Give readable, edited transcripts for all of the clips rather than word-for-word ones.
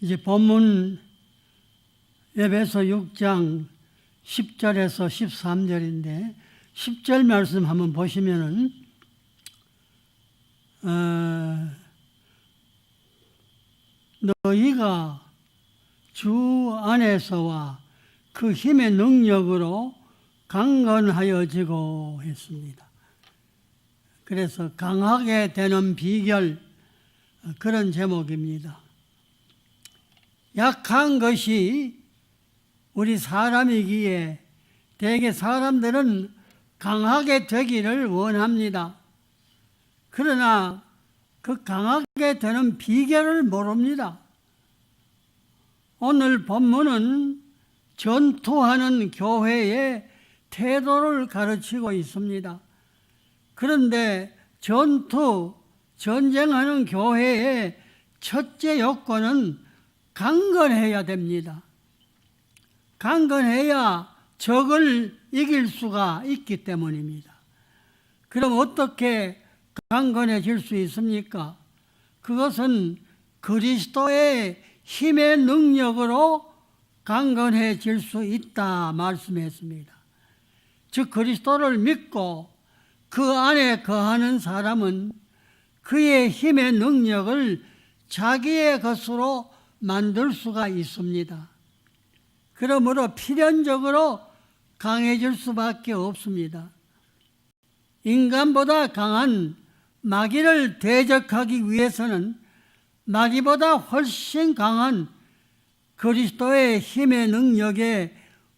이제 본문 에베소 6장 10절에서 13절인데 10절 말씀 한번 보시면은 너희가 주 안에서와 그 힘의 능력으로 강건하여지고 했습니다. 그래서 강하게 되는 비결, 그런 제목입니다. 약한 것이 우리 사람이기에 대개 사람들은 강하게 되기를 원합니다. 그러나 그 강하게 되는 비결을 모릅니다. 오늘 본문은 전투하는 교회의 태도를 가르치고 있습니다. 그런데 전쟁하는 교회의 첫째 요건은 강건해야 됩니다. 강건해야 적을 이길 수가 있기 때문입니다. 그럼 어떻게 강건해질 수 있습니까? 그것은 그리스도의 힘의 능력으로 강건해질 수 있다 말씀했습니다. 즉 그리스도를 믿고 그 안에 거하는 사람은 그의 힘의 능력을 자기의 것으로 만들 수가 있습니다. 그러므로 필연적으로 강해질 수밖에 없습니다. 인간보다 강한 마귀를 대적하기 위해서는 마귀보다 훨씬 강한 그리스도의 힘의 능력에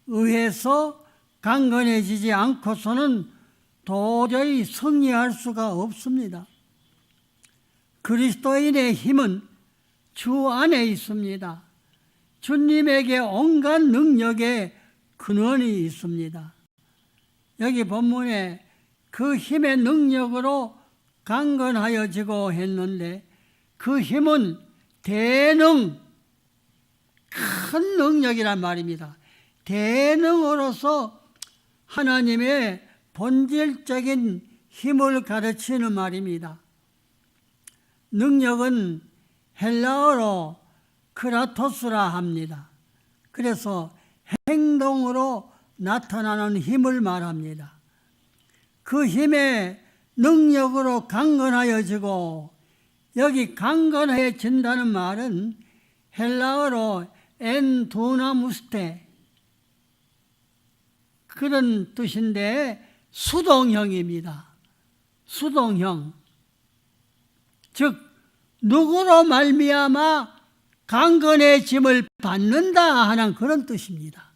의해서 강건해지지 않고서는 도저히 승리할 수가 없습니다. 그리스도인의 힘은 주 안에 있습니다. 주님에게 온갖 능력의 근원이 있습니다. 여기 본문에 그 힘의 능력으로 강건하여지고 했는데 그 힘은 대능, 큰 능력이란 말입니다. 대능으로서 하나님의 본질적인 힘을 가르치는 말입니다. 능력은 헬라어로 크라토스라 합니다. 그래서 행동으로 나타나는 힘을 말합니다. 그 힘의 능력으로 강건하여지고, 여기 강건해진다는 말은 헬라어로 엔두나무스테, 그런 뜻인데 수동형입니다. 수동형. 즉 누구로 말미암아 강건해짐을 받는다 하는 그런 뜻입니다.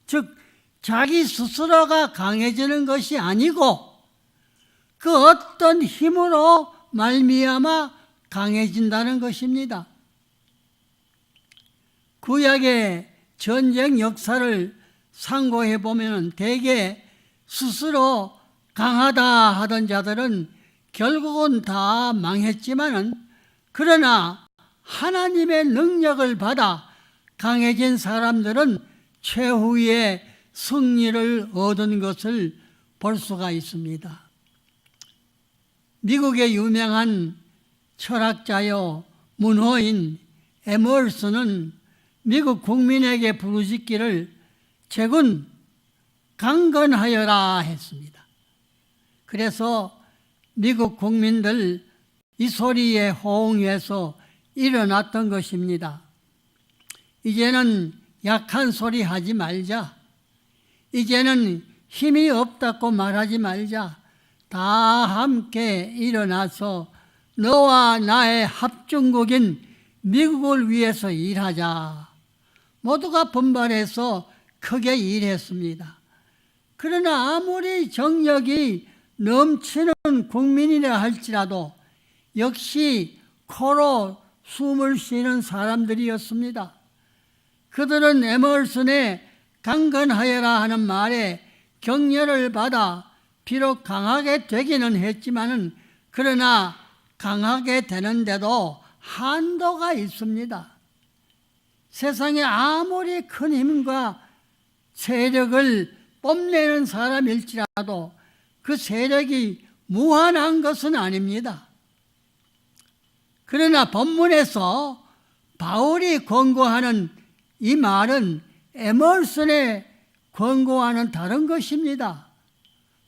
즉 자기 스스로가 강해지는 것이 아니고 그 어떤 힘으로 말미암아 강해진다는 것입니다. 구약의 전쟁 역사를 상고해 보면 대개 스스로 강하다 하던 자들은 결국은 다 망했지만은, 그러나 하나님의 능력을 받아 강해진 사람들은 최후의 승리를 얻은 것을 볼 수가 있습니다. 미국의 유명한 철학자요 문호인 에머슨은 미국 국민에게 부르짖기를 제군 강건하여라 했습니다. 그래서 미국 국민들 이 소리에 호응해서 일어났던 것입니다. 이제는 약한 소리 하지 말자. 이제는 힘이 없다고 말하지 말자. 다 함께 일어나서 너와 나의 합중국인 미국을 위해서 일하자. 모두가 분발해서 크게 일했습니다. 그러나 아무리 정력이 넘치는 국민이라 할지라도 역시 코로 숨을 쉬는 사람들이었습니다. 그들은 에머슨의 강건하여라 하는 말에 격려를 받아 비록 강하게 되기는 했지만은, 그러나 강하게 되는데도 한도가 있습니다. 세상에 아무리 큰 힘과 세력을 뽐내는 사람일지라도 그 세력이 무한한 것은 아닙니다. 그러나 본문에서 바울이 권고하는 이 말은 에머슨의 권고와는 다른 것입니다.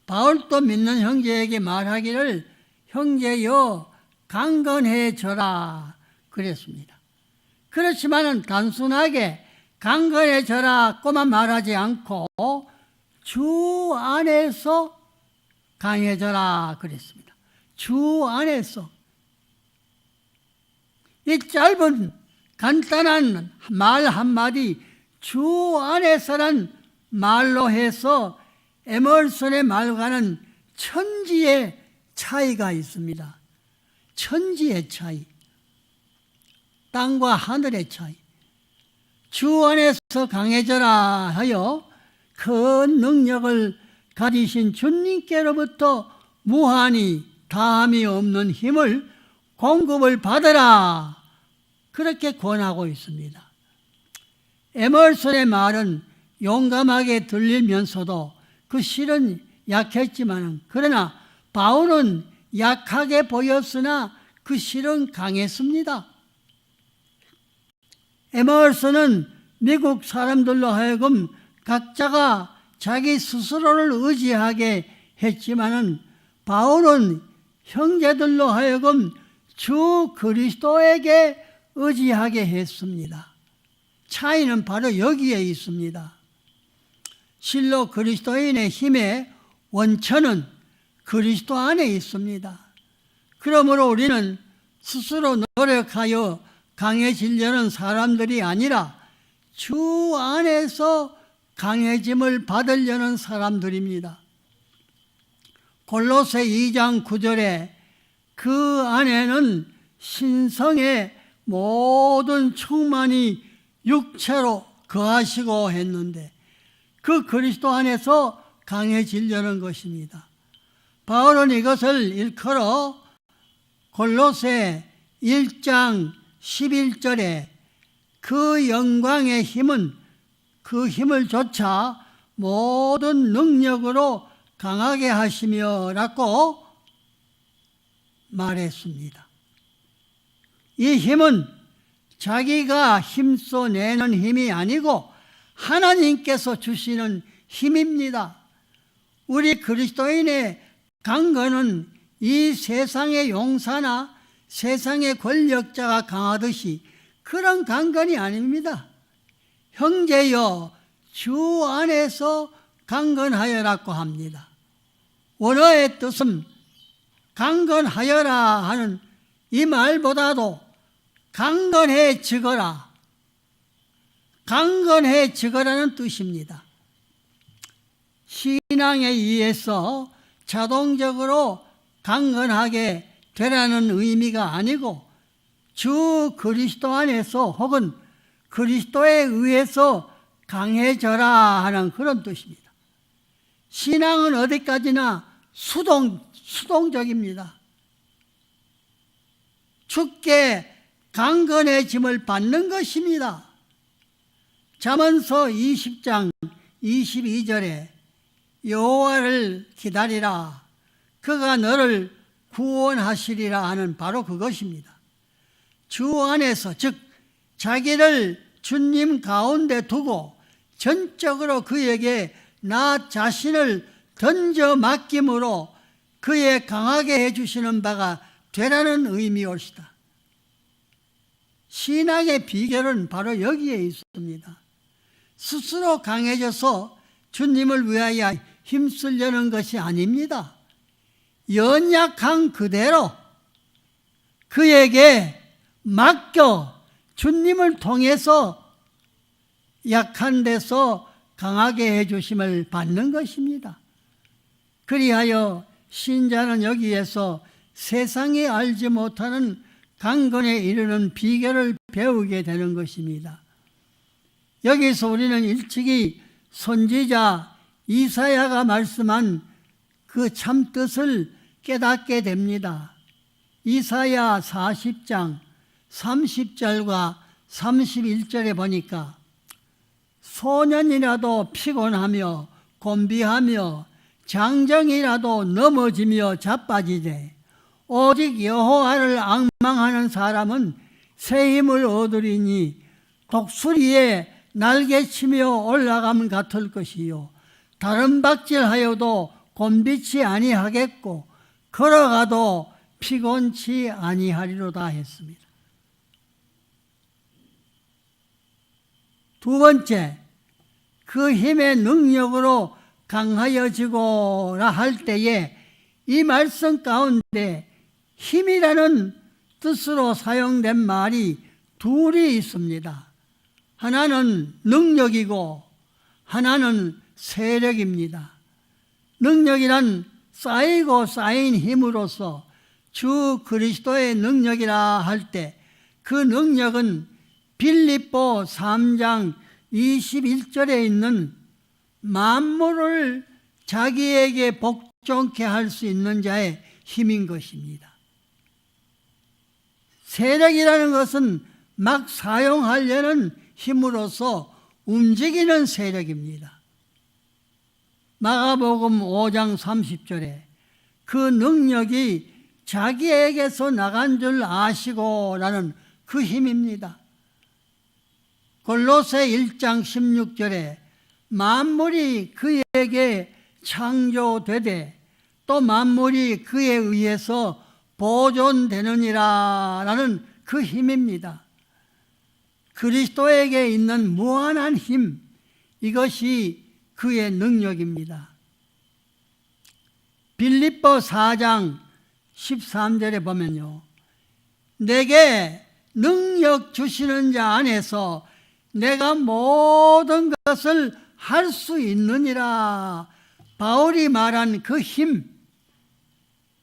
바울도 믿는 형제에게 말하기를 형제여 강건해져라 그랬습니다. 그렇지만 단순하게 강건해져라고만 말하지 않고 주 안에서 강해져라 그랬습니다. 주 안에서. 이 짧은 간단한 말 한마디 주 안에서란 말로 해서 에머슨의 말과는 천지의 차이가 있습니다. 천지의 차이. 땅과 하늘의 차이. 주 안에서 강해져라 하여 큰 능력을 가지신 주님께로부터 무한히 다함이 없는 힘을 공급을 받으라 그렇게 권하고 있습니다. 에머슨의 말은 용감하게 들리면서도 그 실은 약했지만 그러나 바울은 약하게 보였으나 그 실은 강했습니다. 에머슨은 미국 사람들로 하여금 각자가 자기 스스로를 의지하게 했지만은 바울은 형제들로 하여금 주 그리스도에게 의지하게 했습니다. 차이는 바로 여기에 있습니다. 실로 그리스도인의 힘의 원천은 그리스도 안에 있습니다. 그러므로 우리는 스스로 노력하여 강해지려는 사람들이 아니라 주 안에서 강해짐을 받으려는 사람들입니다. 골로새 2장 9절에 그 안에는 신성의 모든 충만이 육체로 거하시고 했는데 그 그리스도 안에서 강해지려는 것입니다. 바울은 이것을 일컬어 골로새 1장 11절에 그 영광의 힘은 그 힘을 조차 모든 능력으로 강하게 하시며 라고 말했습니다. 이 힘은 자기가 힘써내는 힘이 아니고 하나님께서 주시는 힘입니다. 우리 그리스도인의 강건은 이 세상의 용사나 세상의 권력자가 강하듯이 그런 강건이 아닙니다. 형제여 주 안에서 강건하여라고 합니다. 원어의 뜻은 강건하여라 하는 이 말보다도 강건해지거라, 강건해지거라는 뜻입니다. 신앙에 의해서 자동적으로 강건하게 되라는 의미가 아니고 주 그리스도 안에서 혹은 그리스도에 의해서 강해져라 하는 그런 뜻입니다. 신앙은 어디까지나 수동적입니다. 주께 강건해짐을 받는 것입니다. 잠언서 20장 22절에 여호와를 기다리라 그가 너를 구원하시리라 하는 바로 그것입니다. 주 안에서 즉 자기를 주님 가운데 두고 전적으로 그에게 나 자신을 던져 맡김으로 그의 강하게 해주시는 바가 되라는 의미올시다. 신앙의 비결은 바로 여기에 있습니다. 스스로 강해져서 주님을 위하여 힘쓰려는 것이 아닙니다. 연약한 그대로 그에게 맡겨 주님을 통해서 약한 데서 강하게 해주심을 받는 것입니다. 그리하여 신자는 여기에서 세상이 알지 못하는 강건에 이르는 비결을 배우게 되는 것입니다. 여기서 우리는 일찍이 선지자 이사야가 말씀한 그 참뜻을 깨닫게 됩니다. 이사야 40장 30절과 31절에 보니까 소년이라도 피곤하며 곤비하며 장정이라도 넘어지며 자빠지되 오직 여호와를 앙망하는 사람은 새 힘을 얻으리니 독수리에 날개치며 올라감 같을 것이요 다른 박질하여도 곤비치 아니하겠고 걸어가도 피곤치 아니하리로다 했습니다. 두 번째, 그 힘의 능력으로 강하여지고라 할 때에 이 말씀 가운데 힘이라는 뜻으로 사용된 말이 둘이 있습니다. 하나는 능력이고 하나는 세력입니다. 능력이란 쌓이고 쌓인 힘으로서 주 그리스도의 능력이라 할 때 그 능력은 빌립보 3장 21절에 있는 만물을 자기에게 복종케 할 수 있는 자의 힘인 것입니다. 세력이라는 것은 막 사용하려는 힘으로서 움직이는 세력입니다. 마가복음 5장 30절에 그 능력이 자기에게서 나간 줄 아시고 라는 그 힘입니다. 골로새 1장 16절에 만물이 그에게 창조되되 또 만물이 그에 의해서 보존되느니라 라는 그 힘입니다. 그리스도에게 있는 무한한 힘, 이것이 그의 능력입니다. 빌립보 4장 13절에 보면요, 내게 능력 주시는 자 안에서 내가 모든 것을 할 수 있느니라. 바울이 말한 그 힘,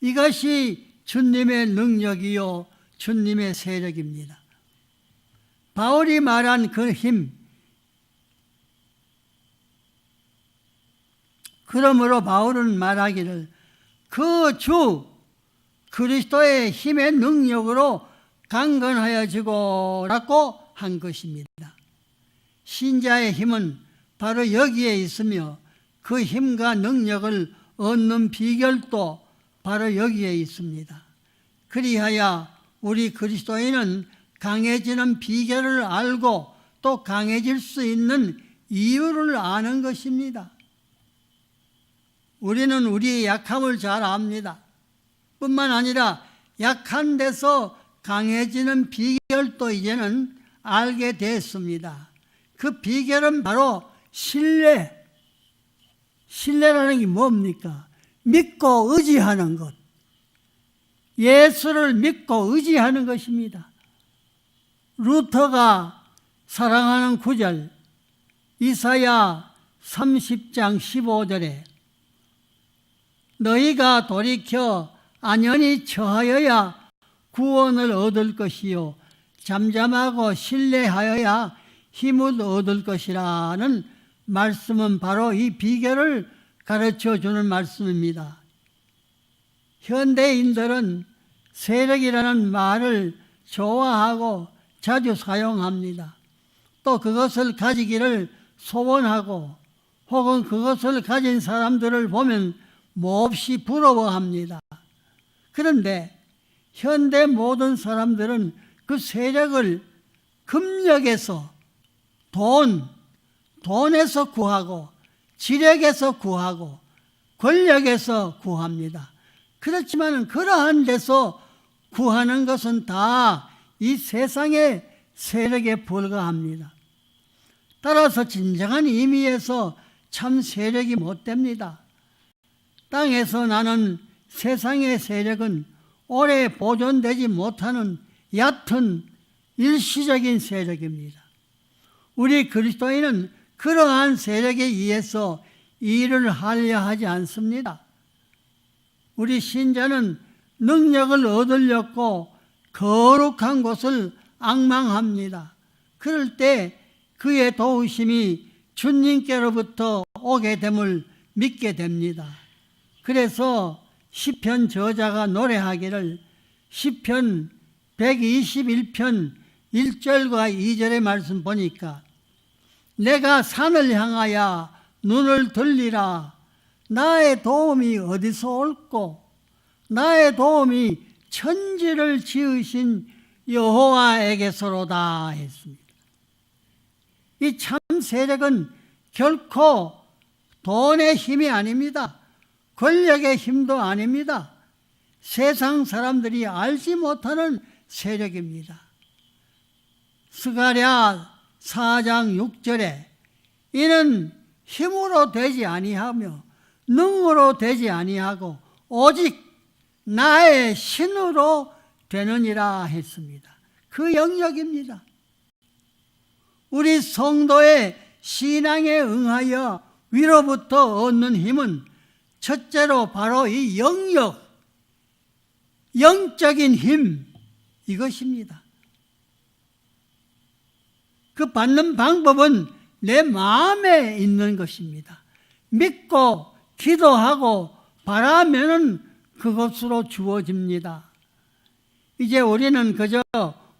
이것이 주님의 능력이요 주님의 세력입니다. 바울이 말한 그 힘, 그러므로 바울은 말하기를 그 주 그리스도의 힘의 능력으로 강건하여지고라고 한 것입니다. 신자의 힘은 바로 여기에 있으며 그 힘과 능력을 얻는 비결도 바로 여기에 있습니다. 그리하여 우리 그리스도인은 강해지는 비결을 알고 또 강해질 수 있는 이유를 아는 것입니다. 우리는 우리의 약함을 잘 압니다. 뿐만 아니라 약한 데서 강해지는 비결도 이제는 알게 됐습니다. 그 비결은 바로 신뢰라는 게 뭡니까? 믿고 의지하는 것. 예수를 믿고 의지하는 것입니다. 루터가 사랑하는 구절, 이사야 30장 15절에 너희가 돌이켜 안연히 처하여야 구원을 얻을 것이요 잠잠하고 신뢰하여야 힘을 얻을 것이라는 말씀은 바로 이 비결을 가르쳐주는 말씀입니다. 현대인들은 세력이라는 말을 좋아하고 자주 사용합니다. 또 그것을 가지기를 소원하고 혹은 그것을 가진 사람들을 보면 몹시 부러워합니다. 그런데 현대 모든 사람들은 그 세력을 금력에서 돈에서 구하고 지력에서 구하고 권력에서 구합니다. 그렇지만 그러한 데서 구하는 것은 다 이 세상의 세력에 불과합니다. 따라서 진정한 의미에서 참 세력이 못 됩니다. 땅에서 나는 세상의 세력은 오래 보존되지 못하는 얕은 일시적인 세력입니다. 우리 그리스도인은 그러한 세력에 의해서 일을 하려 하지 않습니다. 우리 신자는 능력을 얻으려고 거룩한 곳을 앙망합니다. 그럴 때 그의 도우심이 주님께로부터 오게 됨을 믿게 됩니다. 그래서 시편 저자가 노래하기를 시편 121편 1절과 2절의 말씀 보니까 내가 산을 향하여 눈을 들리라. 나의 도움이 어디서 올꼬? 나의 도움이 천지를 지으신 여호와에게서로다 했습니다. 이 참 세력은 결코 돈의 힘이 아닙니다. 권력의 힘도 아닙니다. 세상 사람들이 알지 못하는 세력입니다. 스가랴 4장 6절에 이는 힘으로 되지 아니하며 능으로 되지 아니하고 오직 나의 신으로 되느니라 했습니다. 그 영역입니다. 우리 성도의 신앙에 응하여 위로부터 얻는 힘은 첫째로 바로 이 영적인 힘, 이것입니다. 그 받는 방법은 내 마음에 있는 것입니다. 믿고 기도하고 바라면은 그것으로 주어집니다. 이제 우리는 그저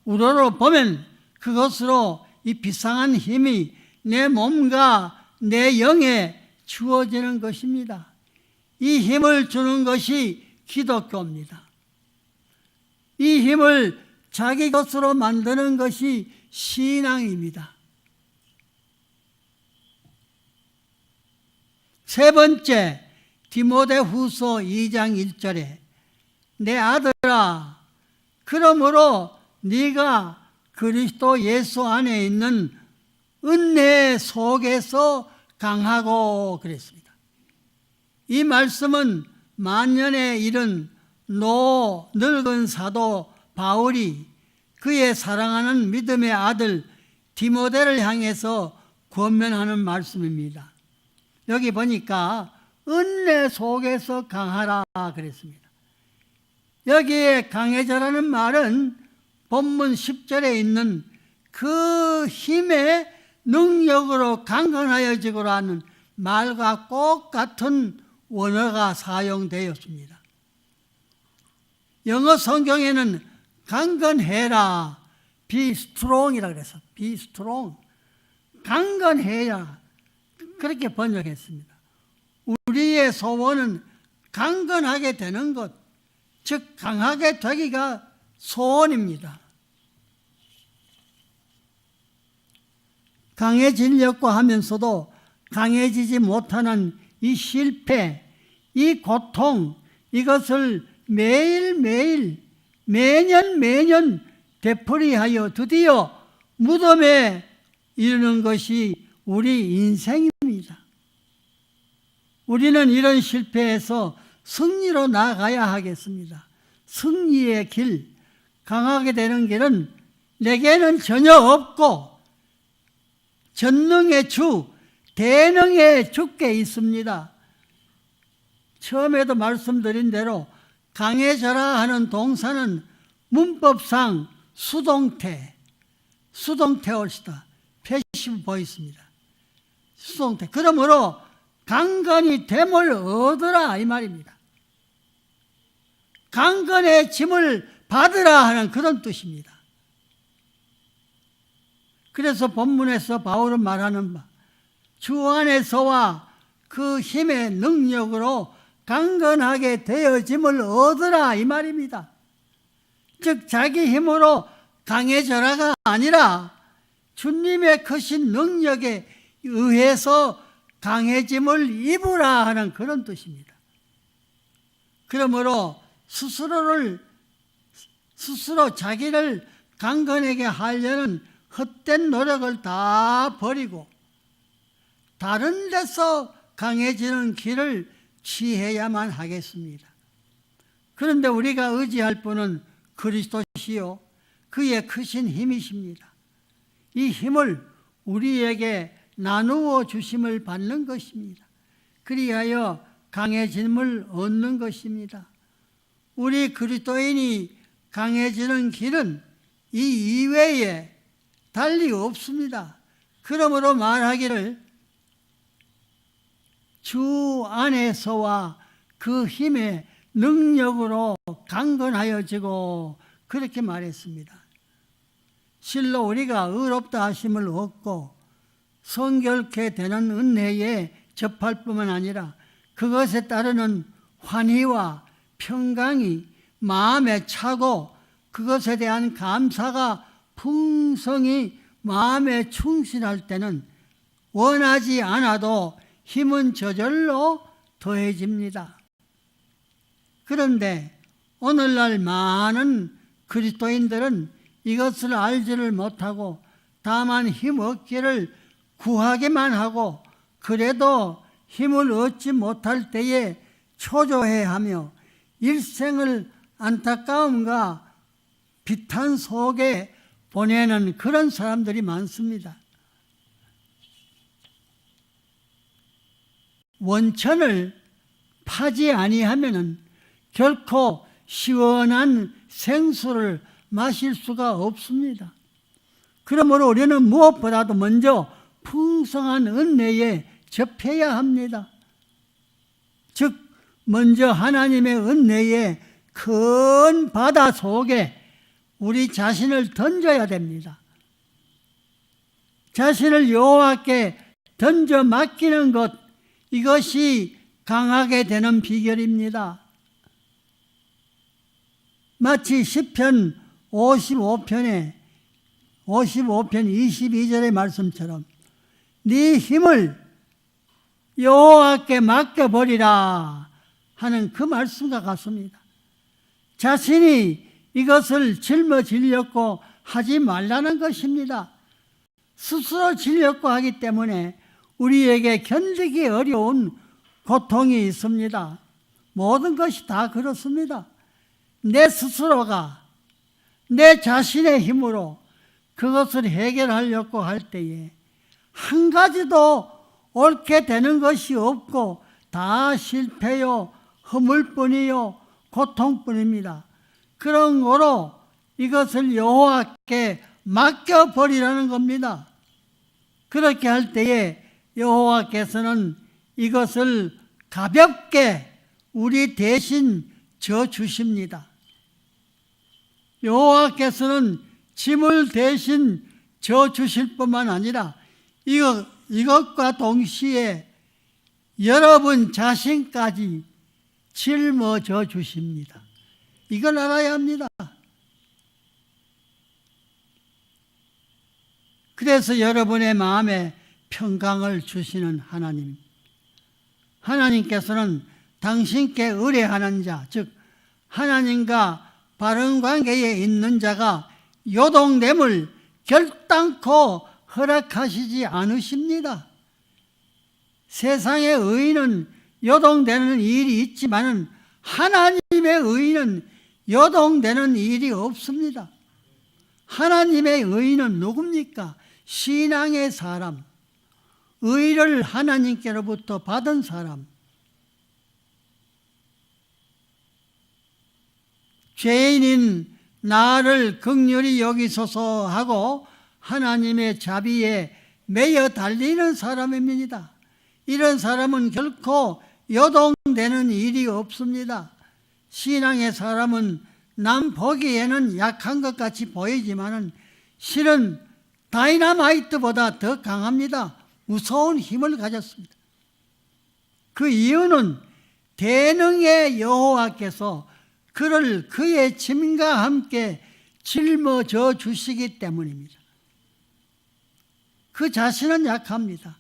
우러러 보면 그것으로 이 비상한 힘이 내 몸과 내 영에 주어지는 것입니다. 이 힘을 주는 것이 기독교입니다. 이 힘을 자기 것으로 만드는 것이 신앙입니다. 세 번째, 디모데후서 2장 1절에 내 아들아, 그러므로 네가 그리스도 예수 안에 있는 은혜 속에서 강하고 그랬습니다. 이 말씀은 만년에 이른 늙은 사도 바울이 그의 사랑하는 믿음의 아들 디모데를 향해서 권면하는 말씀입니다. 여기 보니까 은혜 속에서 강하라 그랬습니다. 여기에 강해져라는 말은 본문 10절에 있는 그 힘의 능력으로 강건하여지고라는 말과 똑같은 원어가 사용되었습니다. 영어 성경에는 강건해라, be strong이라고 그래서 be strong, 강건해야 그렇게 번역했습니다. 우리의 소원은 강건하게 되는 것, 즉 강하게 되기가 소원입니다. 강해지려고 하면서도 강해지지 못하는 이 실패, 이 고통, 이것을 매일매일 매년 되풀이하여 드디어 무덤에 이르는 것이 우리 인생입니다. 우리는 이런 실패에서 승리로 나아가야 하겠습니다. 승리의 길, 강하게 되는 길은 내게는 전혀 없고 전능의 주, 대능의 주께 있습니다. 처음에도 말씀드린 대로 강해져라 하는 동사는 문법상 수동태 올시다, 패시브 보이스입니다. 수동태. 그러므로 강건히 됨을 얻으라 이 말입니다. 강건해짐을 받으라 하는 그런 뜻입니다. 그래서 본문에서 바울은 말하는 바, 주 안에서와 그 힘의 능력으로 강건하게 되어짐을 얻으라 이 말입니다. 즉 자기 힘으로 강해져라가 아니라 주님의 크신 능력에 의해서 강해짐을 입으라 하는 그런 뜻입니다. 그러므로 스스로 자기를 강건하게 하려는 헛된 노력을 다 버리고 다른 데서 강해지는 길을 취해야만 하겠습니다. 그런데 우리가 의지할 분은 그리스도시요 그의 크신 힘이십니다. 이 힘을 우리에게 나누어 주심을 받는 것입니다. 그리하여 강해짐을 얻는 것입니다. 우리 그리스도인이 강해지는 길은 이 이외에 달리 없습니다. 그러므로 말하기를 주 안에서와 그 힘의 능력으로 강건하여지고 그렇게 말했습니다. 실로 우리가 의롭다 하심을 얻고 성결케 되는 은혜에 접할 뿐만 아니라 그것에 따르는 환희와 평강이 마음에 차고 그것에 대한 감사가 풍성히 마음에 충실할 때는 원하지 않아도 힘은 저절로 더해집니다. 그런데 오늘날 많은 그리스도인들은 이것을 알지를 못하고 다만 힘 얻기를 구하기만 하고 그래도 힘을 얻지 못할 때에 초조해하며 일생을 안타까움과 비탄 속에 보내는 그런 사람들이 많습니다. 원천을 파지 아니하면은 결코 시원한 생수를 마실 수가 없습니다. 그러므로 우리는 무엇보다도 먼저 풍성한 은혜에 접해야 합니다. 즉 먼저 하나님의 은혜의 큰 바다 속에 우리 자신을 던져야 됩니다. 자신을 여호와께 던져 맡기는 것, 이것이 강하게 되는 비결입니다. 마치 시편 55편 22절의 말씀처럼 네 힘을 여호와께 맡겨버리라 하는 그 말씀과 같습니다. 자신이 이것을 짊어지려고 하지 말라는 것입니다. 스스로 지려고 하기 때문에 우리에게 견디기 어려운 고통이 있습니다. 모든 것이 다 그렇습니다. 내 스스로가 내 자신의 힘으로 그것을 해결하려고 할 때에 한 가지도 옳게 되는 것이 없고 다 실패요, 허물뿐이요, 고통뿐입니다. 그런 거로 이것을 여호와께 맡겨버리라는 겁니다. 그렇게 할 때에 여호와께서는 이것을 가볍게 우리 대신 져주십니다. 여호와께서는 짐을 대신 져주실 뿐만 아니라 이것과 동시에 여러분 자신까지 짊어져 주십니다. 이걸 알아야 합니다. 그래서 여러분의 마음에 평강을 주시는 하나님, 하나님께서는 당신께 의뢰하는 자, 즉 하나님과 바른 관계에 있는 자가 요동됨을 결단코 허락하시지 않으십니다. 세상의 의인은 요동되는 일이 있지만 하나님의 의인은 요동되는 일이 없습니다. 하나님의 의인은 누굽니까? 신앙의 사람, 의를 하나님께로부터 받은 사람, 죄인인 나를 긍휼히 여기소서 하고 하나님의 자비에 매여 달리는 사람입니다. 이런 사람은 결코 요동되는 일이 없습니다. 신앙의 사람은 남 보기에는 약한 것 같이 보이지만 실은 다이너마이트보다 더 강합니다. 무서운 힘을 가졌습니다. 그 이유는 대능의 여호와께서 그를 그의 짐과 함께 짊어져 주시기 때문입니다. 그 자신은 약합니다.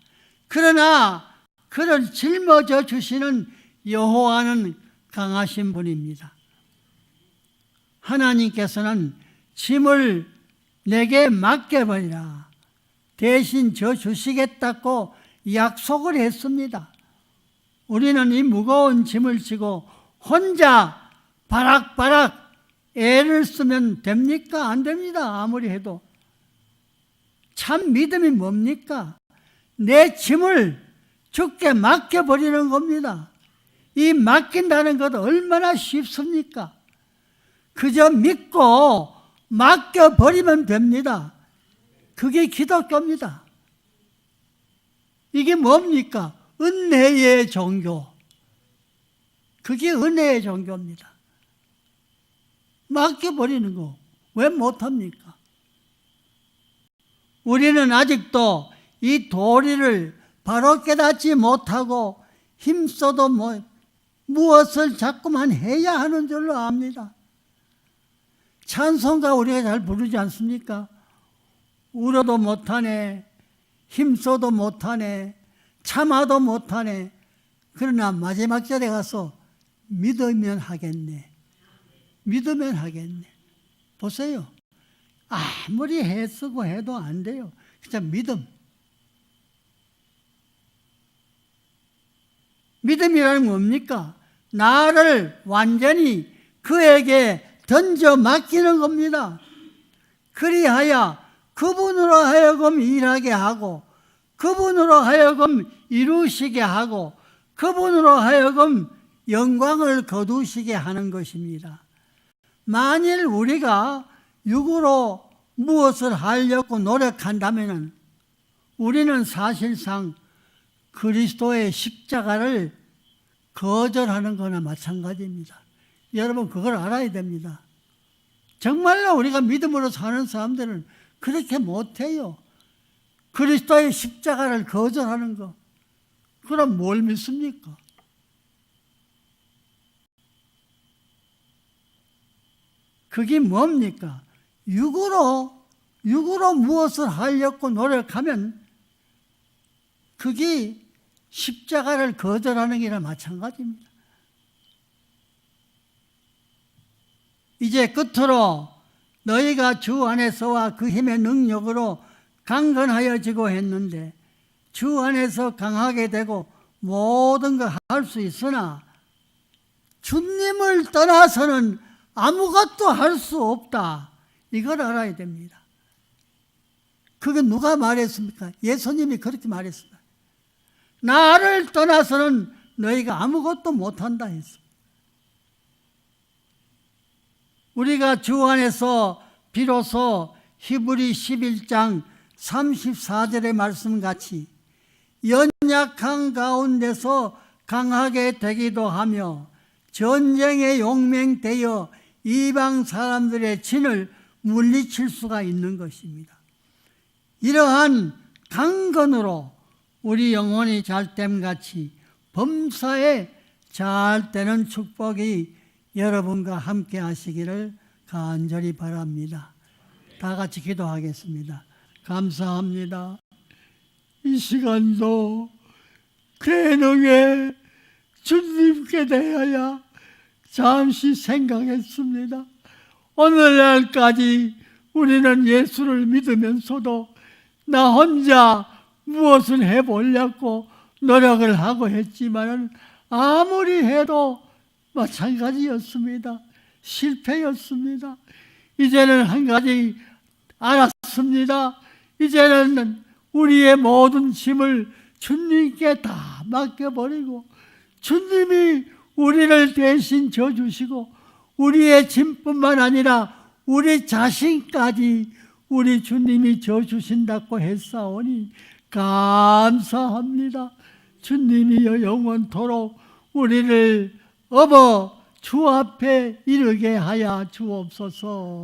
그러나 그를 짊어져 주시는 여호와는 강하신 분입니다. 하나님께서는 짐을 내게 맡겨버리라 대신 져 주시겠다고 약속을 했습니다. 우리는 이 무거운 짐을 지고 혼자 바락바락 애를 쓰면 됩니까? 안 됩니다. 아무리 해도. 참 믿음이 뭡니까? 내 짐을 주께 맡겨버리는 겁니다. 이 맡긴다는 것 얼마나 쉽습니까? 그저 믿고 맡겨버리면 됩니다. 그게 기독교입니다. 이게 뭡니까? 은혜의 종교. 그게 은혜의 종교입니다. 맡겨버리는 거 왜 못합니까? 우리는 아직도 이 도리를 바로 깨닫지 못하고 힘써도 무엇을 자꾸만 해야 하는 줄로 압니다. 찬송가 우리가 잘 부르지 않습니까? 울어도 못하네, 힘써도 못하네, 참아도 못하네. 그러나 마지막 절에 가서 믿으면 하겠네, 믿으면 하겠네. 보세요. 아무리 애쓰고 해도 안 돼요. 진짜 믿음. 믿음이라는 뭡니까? 나를 완전히 그에게 던져 맡기는 겁니다. 그리하여 그분으로 하여금 일하게 하고, 그분으로 하여금 이루시게 하고, 그분으로 하여금 영광을 거두시게 하는 것입니다. 만일 우리가 육으로 무엇을 하려고 노력한다면 우리는 사실상 그리스도의 십자가를 거절하는 거나 마찬가지입니다. 여러분, 그걸 알아야 됩니다. 정말로 우리가 믿음으로 사는 사람들은 그렇게 못해요. 그리스도의 십자가를 거절하는 거. 그럼 뭘 믿습니까? 그게 뭡니까? 육으로 무엇을 하려고 노력하면 그게 십자가를 거절하는 게나 마찬가지입니다. 이제 끝으로 너희가 주 안에서와 그 힘의 능력으로 강건하여지고 했는데 주 안에서 강하게 되고 모든 걸 할 수 있으나 주님을 떠나서는 아무것도 할 수 없다. 이걸 알아야 됩니다. 그게 누가 말했습니까? 예수님이 그렇게 말했습니다. 나를 떠나서는 너희가 아무것도 못한다 했습니다. 우리가 주 안에서 비로소 히브리 11장 34절의 말씀같이 연약한 가운데서 강하게 되기도 하며 전쟁에 용맹되어 이방 사람들의 진을 물리칠 수가 있는 것입니다. 이러한 강건으로 우리 영혼이 잘됨같이 범사에 잘되는 축복이 여러분과 함께 하시기를 간절히 바랍니다. 다 같이 기도하겠습니다. 감사합니다. 이 시간도 괴능에 주님께 대하여 잠시 생각했습니다. 오늘날까지 우리는 예수를 믿으면서도 나 혼자 무엇을 해보려고 노력을 하고 했지만 아무리 해도 마찬가지였습니다. 실패였습니다. 이제는 한 가지 알았습니다. 이제는 우리의 모든 짐을 주님께 다 맡겨버리고 주님이 우리를 대신 져주시고 우리의 짐뿐만 아니라 우리 자신까지 우리 주님이 져주신다고 했사오니 감사합니다. 주님이여 영원토록 우리를 업어 주 앞에 이르게 하여 주옵소서.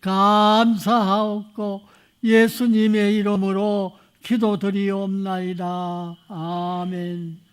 감사하옵고 예수님의 이름으로 기도드리옵나이다. 아멘.